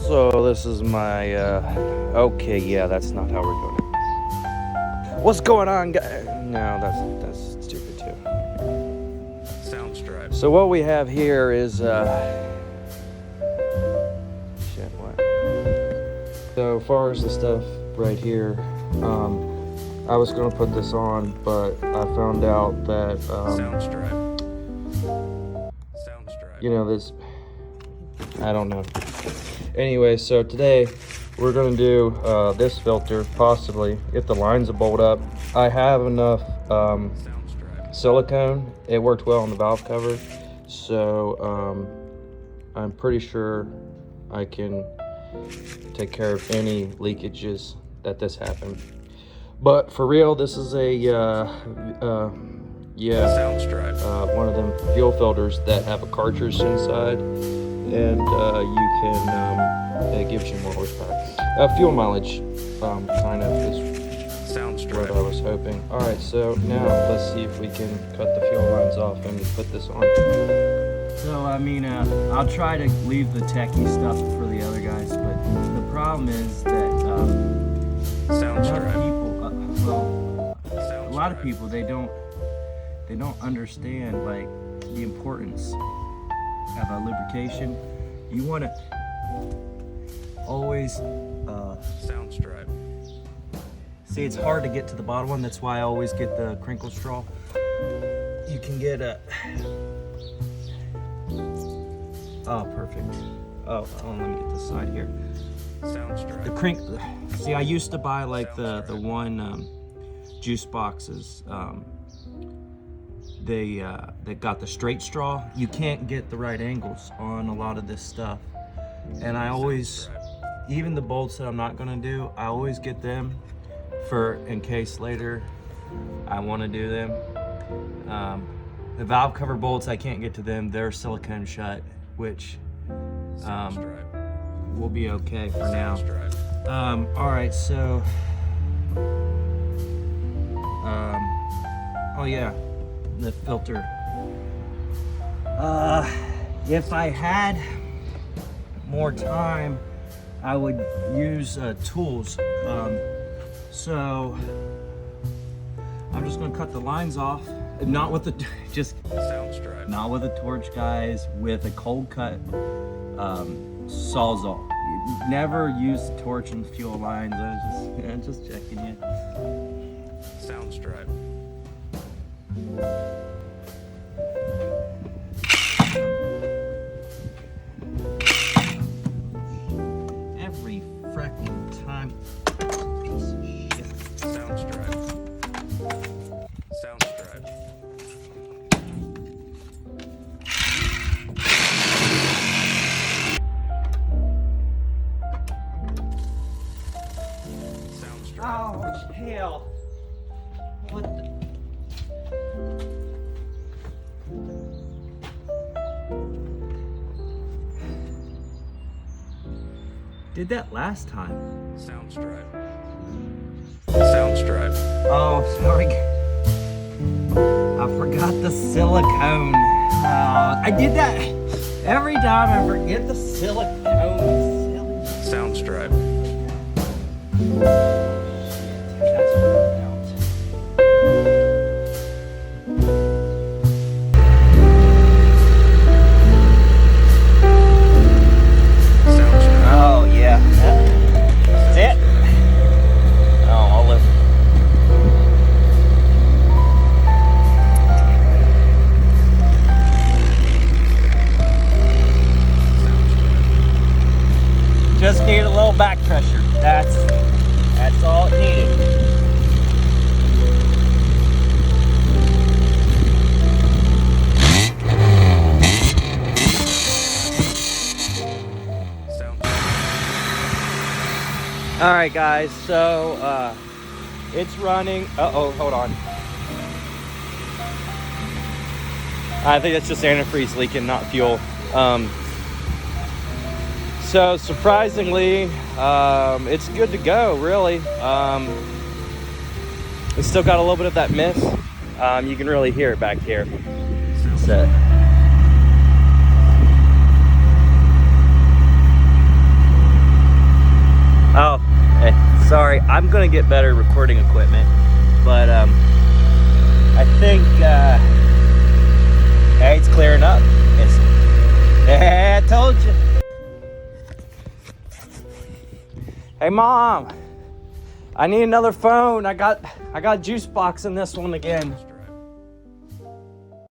So this is my, okay, yeah, that's not how we're doing it. What's going on, guys? No, that's stupid too. Sound stripe. So what we have here is, shit, what? So far as the stuff right here, I was gonna put this on, but I found out that, Sound stripe. Sound stripe. you know, this, I don't know. Anyway, so today we're gonna do this filter, possibly, if the lines are bowled up. I have enough silicone. It worked well on the valve cover, so I'm pretty sure I can take care of any leakages that this happened. But for real, this is a Sound stripe. one of them fuel filters that have a cartridge inside, and you can it gives you more horsepower. Fuel mileage kind of is Sound stripe. what I was hoping. All right, so now let's see if we can cut the fuel lines off and put this on. So, I mean, I'll try to leave the techie stuff for the other guys, but the problem is that Sound a lot of stripe. people, Sound a lot of stripe. people, they don't understand, like, the importance of a lubrication. You want to always, Sound stripe. see, it's hard to get to the bottom one. That's why I always get the crinkle straw. You can get a, oh, perfect. Oh, let me get this side here. Sound The stripe. see, I used to buy like the one juice boxes. They got the straight straw. You can't get the right angles on a lot of this stuff, and I always, even the bolts that I'm not gonna do, I always get them for in case later I want to do them. The valve cover bolts, I can't get to them. They're silicone shut, which Sound stripe. will be okay for now. Sound stripe. All right, so, oh yeah, the filter. If I had more time, I would use tools. So I'm just gonna cut the lines off, not with the, just Sound stripe. not with a torch, guys, with a cold cut Sawzall. You never use the torch and fuel lines. I'm just checking you. Sound stripe. Every fracking time. Piece of shit. Sound stripe. Sound stripe. Sound stripe. Oh, hell. What the? Did that last time. Sound stripe. Sound stripe. Oh, sorry. I forgot the silicone. I did that every time. I forget the silicone. Sound stripe. That's worked out. Sound stripe. Oh yeah, that's it. Oh, I'll lift. Just need a little back pressure. That's all it needed. Sound All right, guys, so it's running. Uh-oh, hold on. I think that's just antifreeze leaking, not fuel. So surprisingly, it's good to go, really. It's still got a little bit of that mist. You can really hear it back here. So, stripe. I'm gonna get better recording equipment, but I think hey, it's clearing up. I told you. Hey mom, I need another phone. I got juice box in this one again.